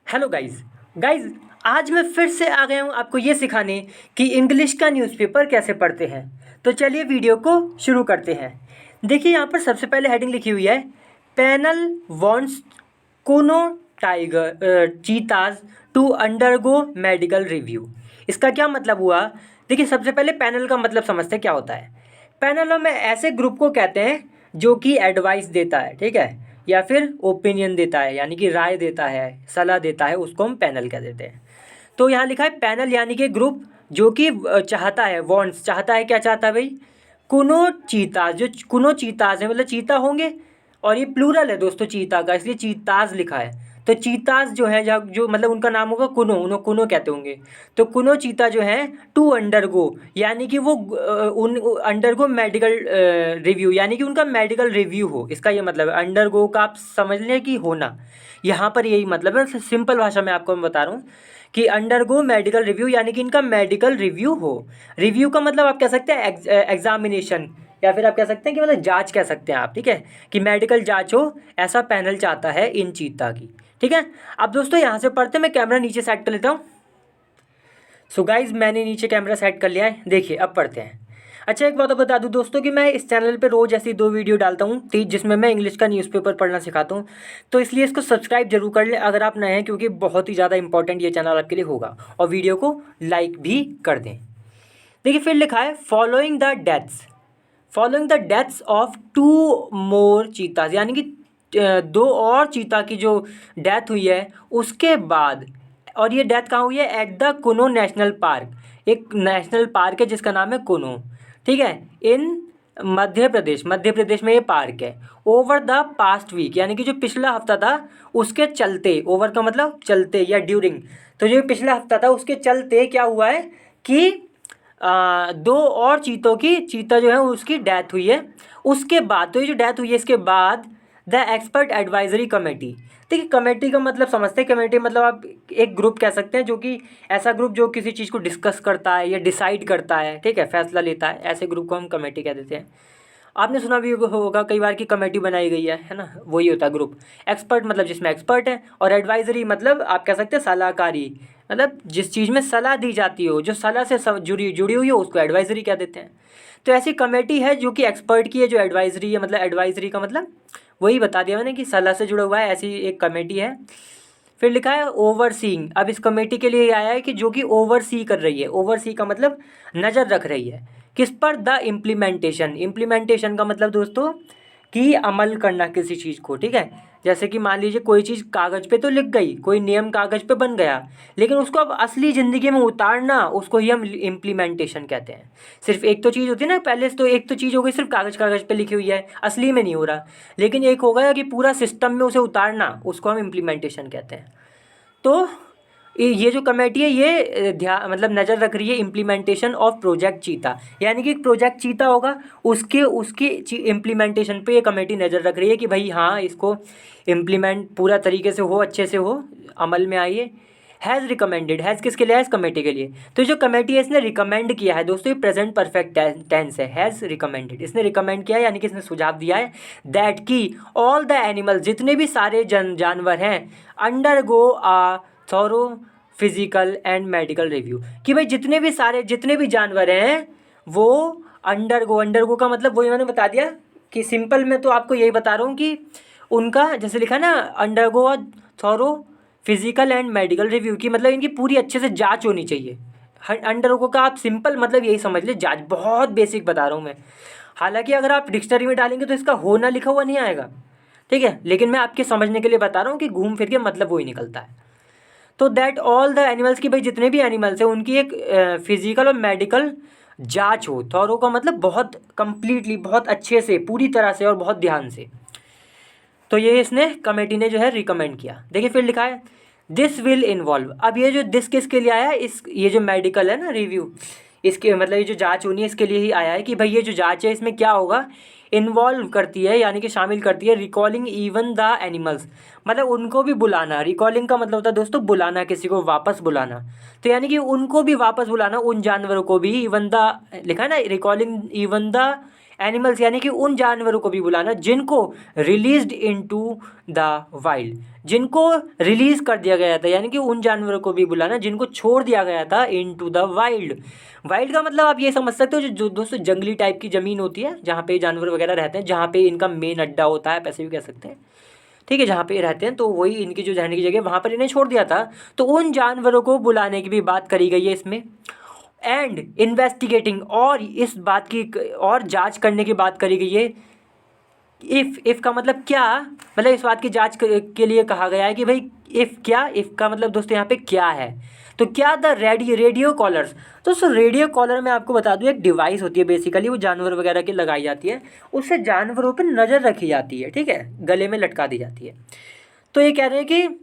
Hello guys guys आज मैं फिर से आ गया हूँ आपको ये सिखाने कि इंग्लिश का न्यूज़पेपर कैसे पढ़ते हैं। तो चलिए वीडियो को शुरू करते हैं। देखिए यहाँ पर सबसे पहले हेडिंग लिखी हुई है, panel wants Kuno tiger cheetahs to undergo medical review. इसका क्या मतलब हुआ? देखिए सबसे पहले पैनल का मतलब समझते हैं क्या होता है। पैनलों में ऐसे ग्रुप को कहते हैं जो कि एडवाइस देता है, ठीक है, या फिर ओपिनियन देता है, यानी कि राय देता है, सलाह देता है, उसको हम पैनल कह देते हैं। तो यहाँ लिखा है पैनल यानी कि ग्रुप जो कि चाहता है, वॉन्ट्स चाहता है, क्या चाहता है भाई? कुनो चीता, जो कुनो चीताज है मतलब चीता होंगे, और ये प्लूरल है दोस्तों चीता का, इसलिए चीताज लिखा है। तो चीताज जो है, जो मतलब उनका नाम होगा कुनो, उन्हों कुनो कहते होंगे। तो कुनो चीता जो है टू अंडरगो, यानी कि वो उन अंडरगो मेडिकल रिव्यू, यानी कि उनका मेडिकल रिव्यू हो। इसका ये मतलब है अंडरगो का, आप समझ लें कि होना, यहाँ पर यही मतलब है। सिंपल भाषा में आपको मैं बता रहा हूँ कि अंडरगो मेडिकल रिव्यू, यानी कि इनका मेडिकल रिव्यू हो। रिव्यू का मतलब आप कह सकते हैं एग्जामिनेशन, या फिर आप कह सकते हैं कि मतलब जांच कह सकते हैं आप, ठीक है, कि मेडिकल जांच हो, ऐसा पैनल चाहता है इन चीता की। ठीक है, अब दोस्तों यहाँ से पढ़ते, मैं कैमरा नीचे सेट कर लेता हूँ। सो गाइज मैंने नीचे कैमरा सेट कर लिया है, देखिए अब पढ़ते हैं। अच्छा एक बात और बता दूं दोस्तों कि मैं इस चैनल पे रोज़ ऐसी 2 वीडियो डालता हूँ जिसमें मैं इंग्लिश का न्यूज़पेपर पढ़ना सिखाता हूँ। तो इसलिए इसको सब्सक्राइब जरूर कर लें अगर आप नए हैं, क्योंकि बहुत ही ज़्यादा इंपॉर्टेंट ये चैनल आपके लिए होगा। और वीडियो को लाइक भी कर दें। देखिए फिर लिखा है फॉलोइंग द डेथ्स ऑफ 2 मोर चीताज, यानी कि 2 और चीता की जो डेथ हुई है उसके बाद। और ये डेथ कहाँ हुई है? At the Kuno national park, एक नेशनल पार्क है जिसका नाम है कुनो, ठीक है, इन मध्य प्रदेश में ये पार्क है। ओवर द पास्ट वीक, यानी कि जो पिछला हफ्ता था उसके चलते, ओवर का मतलब चलते या ड्यूरिंग, तो जो पिछला हफ्ता था उसके चलते क्या हुआ है कि 2 और चीता जो है उसकी डेथ हुई है। उसके बाद, तो ये जो डेथ हुई है इसके बाद द एक्सपर्ट एडवाइजरी कमेटी। देखिए कमेटी का मतलब समझते हैं, कमेटी मतलब आप एक ग्रुप कह सकते हैं, जो कि ऐसा ग्रुप जो किसी चीज़ को डिस्कस करता है या डिसाइड करता है, ठीक है, फैसला लेता है, ऐसे ग्रुप को हम कमेटी कह देते हैं। आपने सुना भी होगा कई बार कि कमेटी बनाई गई है ना, वही होता है ग्रुप। एक्सपर्ट मतलब जिसमें एक्सपर्ट है, और एडवाइजरी मतलब आप कह सकते हैं सलाहकारी, मतलब जिस चीज़ में सलाह दी जाती हो, जो सलाह से जुड़ी हुई हो, उसको एडवाइजरी कह देते हैं। तो ऐसी कमेटी है जो कि एक्सपर्ट की है, जो एडवाइजरी है, मतलब एडवाइजरी का मतलब वही बता दिया मैंने कि सलाह से जुड़ा हुआ है, ऐसी एक कमेटी है। फिर लिखा है ओवरसीइंग। अब इस कमेटी के लिए आया है कि जो कि ओवरसी कर रही है, ओवरसी का मतलब नज़र रख रही है, किस पर? The implementation. इम्प्लीमेंटेशन का मतलब दोस्तों कि अमल करना किसी चीज़ को, ठीक है। जैसे कि मान लीजिए कोई चीज़ कागज़ पे तो लिख गई, कोई नियम कागज़ पे बन गया, लेकिन उसको अब असली ज़िंदगी में उतारना, उसको ही हम इम्प्लीमेंटेशन कहते हैं। सिर्फ एक तो चीज़ होती है ना, पहले तो एक तो चीज़ हो गई सिर्फ कागज़ पे लिखी हुई है, असली में नहीं हो रहा, लेकिन एक हो गया कि पूरा सिस्टम में उसे उतारना, उसको हम इम्प्लीमेंटेशन कहते हैं। तो ये जो कमेटी है ये ध्यान मतलब नज़र रख रही है इम्प्लीमेंटेशन ऑफ प्रोजेक्ट चीता, यानी कि एक प्रोजेक्ट चीता होगा उसके उसकी इम्प्लीमेंटेशन पे ये कमेटी नज़र रख रही है कि भाई हाँ इसको इम्प्लीमेंट पूरा तरीके से हो, अच्छे से हो, अमल में आइए। हैज़ रिकमेंडेड, हैज़ किसके लिए? हैज़ कमेटी के लिए। तो जो कमेटी है इसने रिकमेंड किया है दोस्तों, ये प्रेजेंट परफेक्ट टेंस है, हैज़ रिकमेंडेड, इसने रिकमेंड किया है, यानी कि इसने सुझाव दिया है दैट की ऑल द एनिमल्स, जितने भी सारे जानवर हैं, undergo a thorough physical and medical review, कि भाई जितने भी जानवर हैं वो अंडरगो का मतलब वही मैंने बता दिया कि सिंपल में तो आपको यही बता रहा हूँ कि उनका जैसे लिखा ना undergo thorough physical and medical review, की मतलब इनकी पूरी अच्छे से जांच होनी चाहिए। अंडरगो का आप सिंपल मतलब यही समझ ले, जांच। बहुत बेसिक बता रहा हूँ मैं, हालांकि अगर आप डिक्शनरी में डालेंगे तो इसका होना लिखा हुआ नहीं आएगा, ठीक है, लेकिन मैं आपके समझने के लिए बता रहा हूँ कि घूम फिर के मतलब वही निकलता है। तो दैट ऑल द एनिमल्स, की भाई जितने भी एनिमल्स हैं उनकी एक फिजिकल और मेडिकल जांच हो। थॉरो का मतलब बहुत कंप्लीटली, बहुत अच्छे से, पूरी तरह से और बहुत ध्यान से। तो ये इसने कमेटी ने जो है रिकमेंड किया। देखिए फिर लिखा है दिस विल इन्वॉल्व। अब ये जो दिस किसके लिए आया है? ये जो मेडिकल है ना रिव्यू, इसके मतलब ये जो जांच होनी है इसके लिए ही आया है कि भाई ये जो जांच है इसमें क्या होगा, इन्वॉल्व करती है, यानी कि शामिल करती है रिकॉलिंग इवन द एनिमल्स, मतलब उनको भी बुलाना। रिकॉलिंग का मतलब होता है दोस्तों बुलाना, किसी को वापस बुलाना। तो यानी कि उनको भी वापस बुलाना, उन जानवरों को भी, इवन द लिखा है ना, रिकॉलिंग इवन द एनिमल्स यानी कि उन जानवरों को भी बुलाना जिनको रिलीज्ड इनटू द वाइल्ड, जिनको रिलीज कर दिया गया था, यानी कि उन जानवरों को भी बुलाना जिनको छोड़ दिया गया था इनटू द वाइल्ड। वाइल्ड का मतलब आप ये समझ सकते हो जो दोस्तों जंगली टाइप की ज़मीन होती है जहाँ पे जानवर वगैरह रहते हैं, जहाँ पे इनका मेन अड्डा होता है, ऐसे भी कह सकते हैं, ठीक है, जहाँ पे रहते हैं, तो वही इनकी जो रहने की जगह वहाँ पर इन्हें छोड़ दिया था। तो उन जानवरों को बुलाने की भी बात करी गई है इसमें। एंड इन्वेस्टिगेटिंग, और इस बात की और जांच करने की बात करी गई है। इफ़ का मतलब क्या, मतलब इस बात की जांच के लिए कहा गया है कि भाई इफ़ का मतलब दोस्तों यहाँ पे क्या है। तो क्या द रेडियो कॉलर्स, दोस्तों रेडियो कॉलर में आपको बता दूँ एक डिवाइस होती है, बेसिकली वो जानवर वगैरह की लगाई जाती है, उससे जानवरों पर नज़र रखी जाती है, ठीक है, गले में लटका दी जाती है। तो ये कह रहे हैं कि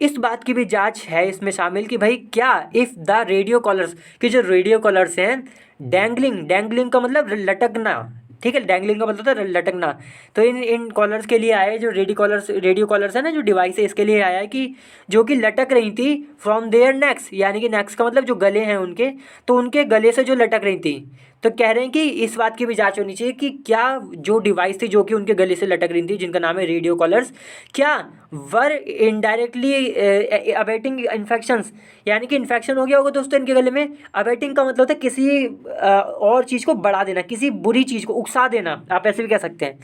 इस बात की भी जांच है इसमें शामिल कि भाई क्या इफ़ द रेडियो कॉलर्स, कि जो रेडियो कॉलर्स हैं, डैंगलिंग का मतलब लटकना, ठीक है, डैंगलिंग का मतलब होता है लटकना। तो इन कॉलर्स के लिए आया है, जो रेडियो कॉलर्स है ना, जो डिवाइस है, इसके लिए आया है कि जो कि लटक रही थी फ्रॉम देयर नेक्स, यानी कि नेक्स का मतलब जो गले हैं उनके, तो उनके गले से जो लटक रही थी। तो कह रहे हैं कि इस बात की भी जांच होनी चाहिए कि क्या जो डिवाइस थी जो कि उनके गले से लटक रही थी, जिनका नाम है रेडियो कॉलर्स, क्या वर इनडायरेक्टली अबेटिंग इन्फेक्शंस, यानी कि इन्फेक्शन हो गया होगा दोस्तों इनके गले में। अबेटिंग का मतलब होता है किसी और चीज़ को बढ़ा देना, किसी बुरी चीज़ को उकसा देना, आप ऐसे भी कह सकते हैं,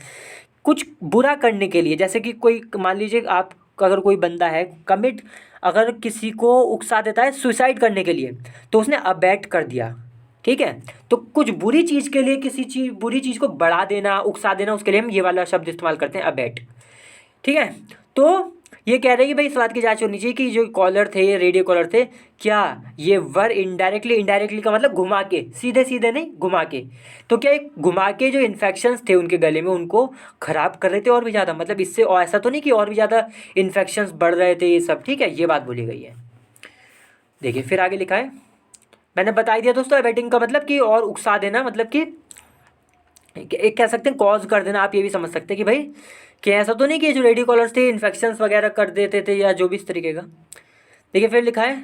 कुछ बुरा करने के लिए। जैसे कि कोई, मान लीजिए आप, अगर कोई बंदा है कमिट, अगर किसी को उकसा देता है सुसाइड करने के लिए, तो उसने अबैट कर दिया, ठीक है। तो कुछ बुरी चीज़ के लिए, बुरी चीज़ को बढ़ा देना, उकसा देना, उसके लिए हम ये वाला शब्द इस्तेमाल करते हैं अबैट, ठीक है। तो ये कह रहे हैं कि भाई इस बात की जांच होनी चाहिए कि जो कॉलर थे, ये रेडियो कॉलर थे, क्या ये वर इनडायरेक्टली का मतलब घुमा के, सीधे सीधे नहीं, घुमा के, तो क्या एक घुमा के जो इन्फेक्शंस थे उनके गले में उनको ख़राब कर रहे थे और भी ज़्यादा, मतलब इससे, और ऐसा तो नहीं कि और भी ज़्यादा इन्फेक्शंस बढ़ रहे थे, ये सब, ठीक है, ये बात बोली गई है। देखिए फिर आगे लिखा है, मैंने बता ही दिया दोस्तों, एबेटिंग का मतलब कि और उकसा देना, मतलब कि एक कह सकते हैं कॉज कर देना, आप ये भी समझ सकते हैं कि भाई कि ऐसा तो नहीं कि जो रेडियो कॉलर्स थे इन्फेक्शंस वगैरह कर देते थे या जो भी इस तरीके का। देखिए फिर लिखा है,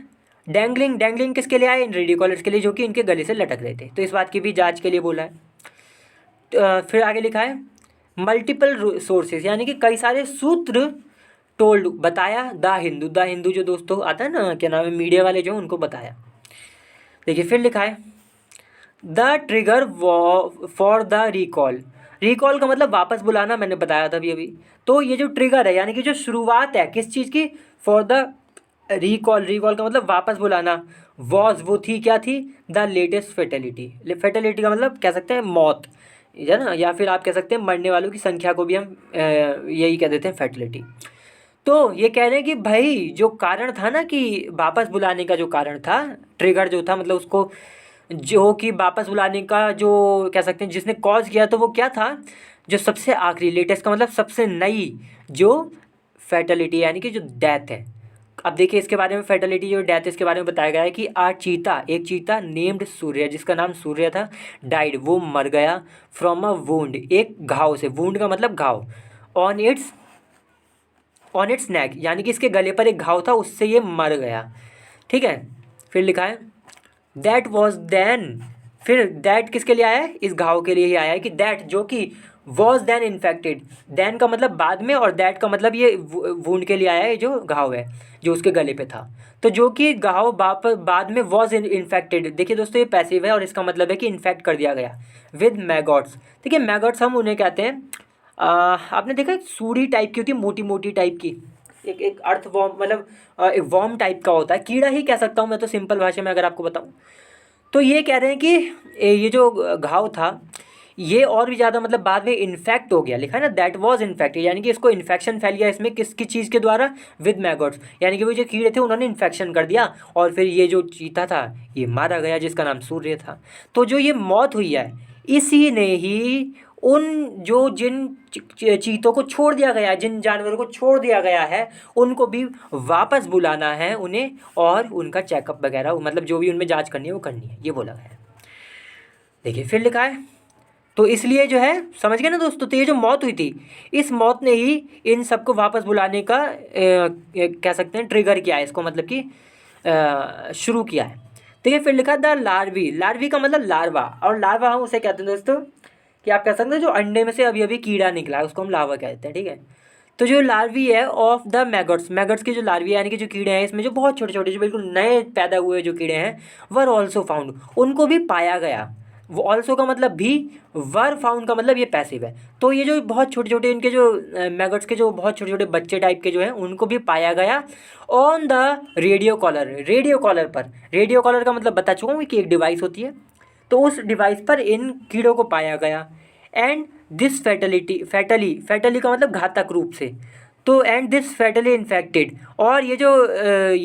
डैंगलिंग किसके लिए आए, इन रेडियो कॉलर्स के लिए जो कि इनके गले से लटक रहे थे, तो इस बात की भी जांच के लिए बोला है। फिर आगे लिखा है, मल्टीपल सोर्सेज, यानी कि कई सारे सूत्र टोल्ड, बताया, द हिंदू जो दोस्तों आता है ना, क्या नाम है, मीडिया वाले जो उनको बताया। देखिए फिर लिखा है, the trigger for the recall का मतलब वापस बुलाना, मैंने बताया था अभी। तो ये जो ट्रिगर है, यानी कि जो शुरुआत है किस चीज़ की, फॉर द रिकॉल का मतलब वापस बुलाना, वो थी, क्या थी, द लेटेस्ट फेटेलिटी का मतलब कह सकते हैं मौत, है ना, या फिर आप कह सकते हैं मरने वालों की संख्या को भी हम यही कह देते हैं फर्टिलिटी। तो ये कह रहे हैं कि भाई जो कारण था ना, कि वापस बुलाने का जो कारण था, ट्रिगर जो था, मतलब उसको जो कि वापस बुलाने का जो कह सकते हैं जिसने कॉज किया, तो वो क्या था, जो सबसे आखिरी, लेटेस्ट का मतलब सबसे नई जो फैटलिटी, यानी कि जो डेथ है। अब देखिए इसके बारे में, फैटलिटी जो डेथ, इसके बारे में बताया गया है कि एक चीता नेम्ड सूर्य, जिसका नाम सूर्य था, डाइड, वो मर गया, फ्रॉम अ वुंड, एक घाव से, वुंड का मतलब घाव, ऑन इट्स नेक, यानी कि इसके गले पर एक घाव था, उससे ये मर गया, ठीक है। फिर लिखा है, दैट वॉज देन, फिर दैट किसके लिए आया है, इस घाव के लिए ही आया है, कि दैट जो कि वॉज देन इन्फेक्टेड, देन का मतलब बाद में, और दैट का मतलब ये वुंड के लिए आया है, जो घाव है जो उसके गले पे था। तो जो कि घाव बाद में वॉज इन्फेक्टेड, देखिए दोस्तों ये पैसिव है, और इसका मतलब है कि इन्फेक्ट कर दिया गया विद मैगॉट्स। देखिए मैगॉट्स हम उन्हें कहते हैं, आपने देखा एक सूढ़ी टाइप की होती है, मोटी मोटी टाइप की, एक अर्थ वॉर्म, मतलब एक वॉर्म टाइप का होता है, कीड़ा ही कह सकता हूँ मैं तो सिंपल भाषा में अगर आपको बताऊँ। तो ये कह रहे हैं कि ये जो घाव था, ये और भी ज़्यादा मतलब बाद में इन्फेक्ट हो गया, लिखा है ना, दैट वाज इन्फेक्टेड, यानी कि इसको इन्फेक्शन फैल गया इसमें, किसकी चीज़ के द्वारा, विद मैगॉट्स, यानी कि वो जो कीड़े थे उन्होंने इन्फेक्शन कर दिया, और फिर ये जो चीता था ये मारा गया, जिसका नाम सूर्य था। तो जो ये मौत हुई है, इसी ने ही जिन चीतों को छोड़ दिया गया है, जिन जानवरों को छोड़ दिया गया है, उनको भी वापस बुलाना है उन्हें, और उनका चेकअप वगैरह, मतलब जो भी उनमें जांच करनी है वो करनी है, ये बोला गया है। देखिए फिर लिखा है, तो इसलिए जो है, समझ गए ना दोस्तों, तो ये जो मौत हुई थी, इस मौत ने ही इन सबको वापस बुलाने का कह सकते हैं ट्रिगर किया है इसको, मतलब कि शुरू किया है। देखिए फिर लिखा द लार्वी का मतलब लार्वा, और लार्वा हम उसे कहते हैं दोस्तों, कि आप कह सकते हैं जो अंडे में से अभी अभी कीड़ा निकला है उसको हम लार्वा कहते हैं, ठीक है। तो जो लार्वी है ऑफ द मैगट्स, मैगट्स के जो लार्वी यानी कि जो कीड़े हैं इसमें जो बहुत छोटे छोटे जो बिल्कुल नए पैदा हुए जो कीड़े हैं वर ऑल्सो फाउंड, उनको भी पाया गया। वो ऑल्सो का मतलब भी, वर फाउंड का मतलब ये पैसिव है। तो ये जो बहुत छोटे छोटे इनके जो मैगट्स के जो बहुत छोटे छोटे बच्चे टाइप के जो हैं उनको भी पाया गया on the radio collar, radio collar पर। रेडियो कॉलर का मतलब बता चुका हूँ कि एक डिवाइस होती है, तो उस डिवाइस पर इन कीड़ों को पाया गया। एंड दिस फैटली का मतलब घातक रूप से। तो एंड दिस फैटली इन्फेक्टेड, और ये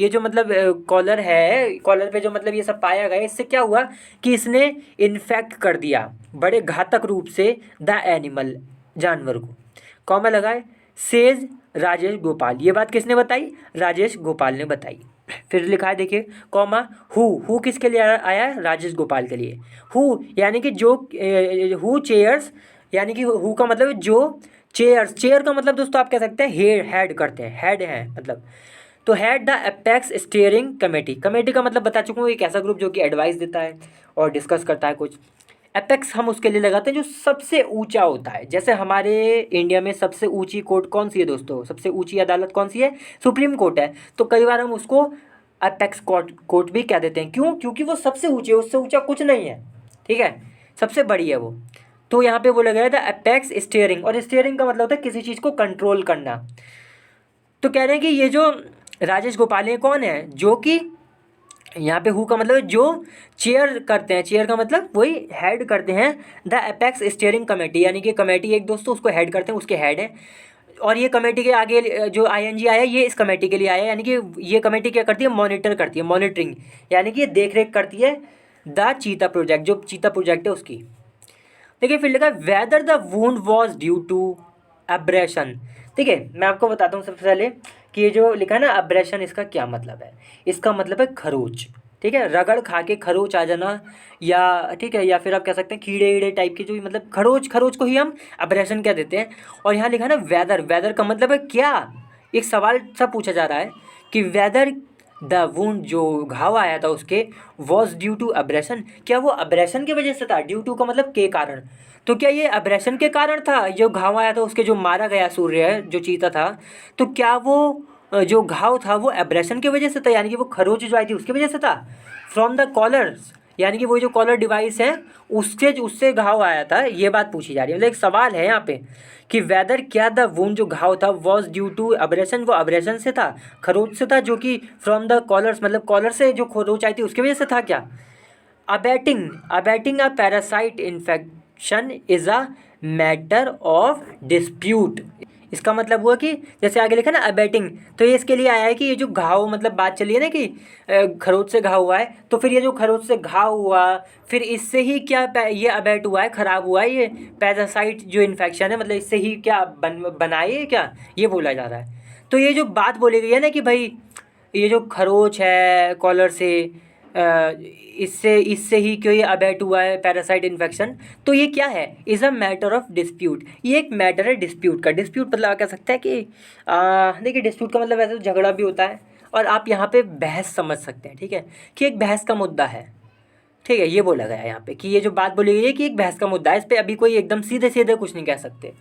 जो मतलब कॉलर है, कॉलर पे जो मतलब ये सब पाया गया, इससे क्या हुआ कि इसने इन्फेक्ट कर दिया बड़े घातक रूप से द एनिमल, जानवर को। कॉमा लगाए, सेज राजेश गोपाल, ये बात किसने बताई? राजेश गोपाल ने बताई। फिर लिखा है देखिए कॉमा, हु किसके लिए आया है? राजेश गोपाल के लिए। हु यानी कि जो, हु चेयर्स, यानी कि हु का मतलब जो चेयर्स, चेयर का मतलब दोस्तों आप कह सकते हैं हेड करते हैं, हेड है मतलब। तो head the apex steering committee, committee का मतलब बता चुका हूँ एक ऐसा ग्रुप जो कि एडवाइस देता है और डिस्कस करता है कुछ। एपेक्स हम उसके लिए लगाते हैं जो सबसे ऊंचा होता है। जैसे हमारे इंडिया में सबसे ऊंची कोर्ट कौन सी है दोस्तों? सबसे ऊंची अदालत कौन सी है? सुप्रीम कोर्ट है। तो कई बार हम उसको अपेक्स कोर्ट भी कह देते हैं। क्यों? क्योंकि वो सबसे ऊंची है, उससे ऊंचा कुछ नहीं है, ठीक है, सबसे बड़ी है वो। तो यहाँ पे बोला गया है द अपेक्स स्टीयरिंग, और स्टीयरिंग का मतलब होता है किसी चीज़ को कंट्रोल करना। तो कह रहे हैं कि ये जो राजेश गोपाल है कौन है? जो कि यहाँ पे हु का मतलब जो चेयर करते हैं, चेयर का मतलब वही हेड करते हैं द अपेक्स स्टीयरिंग कमेटी, यानी कि कमेटी एक दोस्तों उसको हेड करते हैं, उसके हेड है। और ये कमेटी के आगे जो ING आया ये इस कमेटी के लिए आया, यानी कि ये कमेटी क्या करती है? मॉनिटर करती है, मॉनिटरिंग, यानी कि ये देख रेख करती है द चीता प्रोजेक्ट, जो चीता प्रोजेक्ट है उसकी। देखिए फिर लिखा whether the wound was due to abrasion. ठीक है, मैं आपको बताता हूँ सबसे पहले कि ये जो लिखा है ना एब्रेशन, इसका क्या मतलब है? इसका मतलब है खरोच, ठीक है, रगड़ खा के खरोच आ जाना, या ठीक है, या फिर आप कह सकते हैं कीड़े ईड़े टाइप के जो मतलब खरोच को ही हम एब्रेशन कह देते हैं। और यहाँ लिखा है ना वेदर, वेदर का मतलब है क्या? एक सवाल सा पूछा जा रहा है कि वेदर द वुंड, जो घाव आया था उसके, वॉज ड्यू टू अब्रेशन, क्या वो अब्रेशन की वजह से था? ड्यू टू का मतलब के कारण। तो क्या ये अब्रेशन के कारण था जो घाव आया था उसके, जो मारा गया सूर्य है जो चीता था? तो क्या वो जो घाव था वो एब्रेशन की वजह से था, यानी कि वो खरोच जो आई थी उसकी वजह से था? फ्रॉम द कॉलर्स, यानी कि वो जो कॉलर डिवाइस है उससे घाव आया था, ये बात पूछी जा रही है। मतलब एक सवाल है यहाँ पे कि वेदर क्या द वुंड जो घाव था वॉज ड्यू टू अब्रेशन, वो अब्रेशन से था, खरोच से था, जो कि फ्रॉम द कॉलर्स मतलब कॉलर से जो खरोच आई थी उसकी वजह से था क्या? Abating a parasite infection is a matter of dispute. इसका मतलब हुआ कि जैसे आगे लिखा ना अबैटिंग, तो ये इसके लिए आया है कि ये जो घाव मतलब बात चली है ना कि खरोच से घाव हुआ है, तो फिर ये जो खरोच से घाव हुआ फिर इससे ही क्या ये अबैट हुआ है, ख़राब हुआ है, ये पैरासाइट जो इन्फेक्शन है मतलब इससे ही क्या बनाए क्या, ये बोला जा रहा है। तो ये जो बात बोली गई है ना कि भाई ये जो खरोच है कॉलर से इससे इससे ही क्यों ये अबैट हुआ है पैरासाइट इन्फेक्शन, तो ये क्या है? Is a matter of dispute, ये एक मैटर है डिस्प्यूट का। डिस्प्यूट मतलब आप कह सकते हैं कि देखिए डिस्प्यूट का मतलब वैसे तो झगड़ा भी होता है, और आप यहाँ पे बहस समझ सकते हैं, ठीक है, कि एक बहस का मुद्दा है, ठीक है, ये बोला गया है यहाँ पे कि ये जो बात बोली गई है कि एक बहस का मुद्दा है, इस पर अभी कोई एकदम सीधे सीधे कुछ नहीं कह सकते।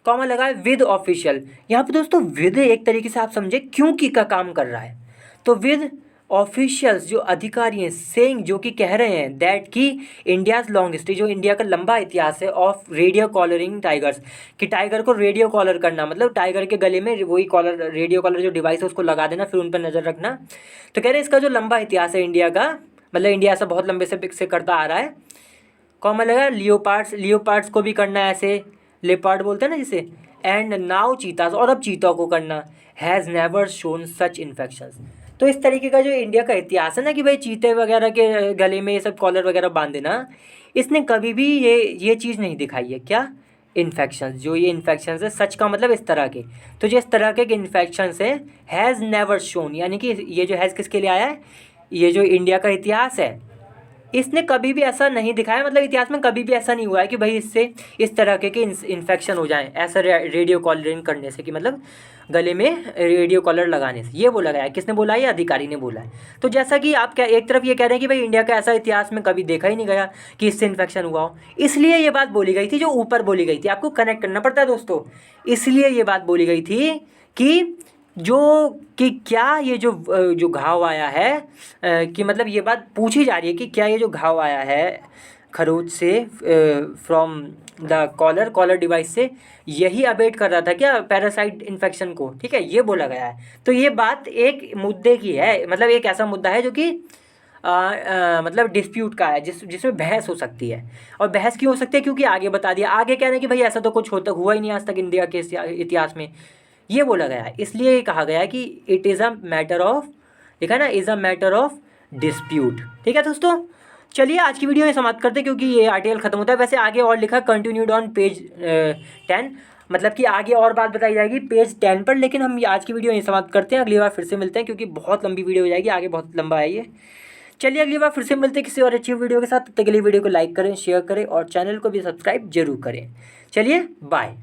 कॉमा लगा है विद ऑफिशियल, यहाँ पे दोस्तों विद एक तरीके से आप समझे क्योंकि का काम कर रहा है। तो विद ऑफिशियल्स जो अधिकारी हैं, सेइंग जो कि कह रहे हैं दैट कि इंडियाज़ लॉन्ग हिस्ट्री, जो इंडिया का लंबा इतिहास है, ऑफ रेडियो कॉलरिंग टाइगर्स, कि टाइगर को रेडियो कॉलर करना मतलब टाइगर के गले में वही कॉलर, रेडियो कॉलर जो डिवाइस है उसको लगा देना, फिर उन पर नज़र रखना। तो कह रहे हैं इसका जो लंबा इतिहास है इंडिया का, मतलब इंडिया से बहुत लंबे से करता आ रहा है। कॉमन लगा लियोपार्ड्स, लियोपार्ड्स को भी करना है ऐसे, लेपर्ड बोलते हैं ना जिसे, एंड नाउ चीतास, और अब चीता को करना, has never shown such infections. तो इस तरीके का जो इंडिया का इतिहास है ना कि भाई चीते वगैरह के गले में ये सब कॉलर वगैरह बांध देना, इसने कभी भी ये चीज़ नहीं दिखाई है क्या? इन्फेक्शंस, जो ये इन्फेक्शंस है, सच का मतलब इस तरह के, तो जो इस तरह के इन्फेक्शंस है हैज़ नेवर शोन, यानी कि ये जो हैज़ किसके लिए आया है? ये जो इंडिया का इतिहास है इसने कभी भी ऐसा नहीं दिखाया, मतलब इतिहास में कभी भी ऐसा नहीं हुआ है कि भाई इससे इस तरह के इन्फेक्शन हो जाए ऐसा रेडियो कॉलरिंग करने से, कि मतलब गले में रेडियो कॉलर लगाने से। ये बोला गया है। किसने बोला है? ये अधिकारी ने बोला है। तो जैसा कि आप क्या एक तरफ ये कह रहे हैं कि भाई इंडिया का ऐसा इतिहास में कभी देखा ही नहीं गया कि इससे इन्फेक्शन हुआ हो, इसलिए ये बात बोली गई थी जो ऊपर बोली गई थी। आपको कनेक्ट करना पड़ता है दोस्तों। इसलिए ये बात बोली गई थी कि जो कि क्या ये जो घाव आया है, कि मतलब ये बात पूछी जा रही है कि क्या ये जो घाव आया है खरोच से फ्रॉम द कॉलर डिवाइस से, यही अबेट कर रहा था क्या पैरासाइट इन्फेक्शन को? ठीक है, ये बोला गया है। तो ये बात एक मुद्दे की है, मतलब एक ऐसा मुद्दा है जो कि मतलब डिस्प्यूट का है, जिसमें बहस हो सकती है। और बहस क्यों हो सकती है? क्योंकि आगे बता दिया, आगे कह रहे हैं कि भाई ऐसा तो कुछ होता हुआ ही नहीं आज तक इंडिया के इतिहास में, ये बोला गया है। इसलिए ये कहा गया है कि it is a matter of, देखा ना, is a matter of dispute. ठीक है दोस्तों, चलिए आज की वीडियो में समाप्त करते हैं क्योंकि ये आर्टिकल खत्म होता है। वैसे आगे और लिखा कंटिन्यूड ऑन पेज 10, मतलब कि आगे और बात बताई जाएगी पेज 10 पर, लेकिन हम आज की वीडियो यहीं समाप्त करते हैं। अगली बार फिर से मिलते हैं क्योंकि बहुत लंबी वीडियो हो जाएगी, आगे बहुत लंबा है ये। चलिए अगली बार फिर से मिलते हैं किसी और अच्छी वीडियो के साथ। तब तक के लिए वीडियो को लाइक करें, शेयर करें और चैनल को भी सब्सक्राइब जरूर करें। चलिए बाय।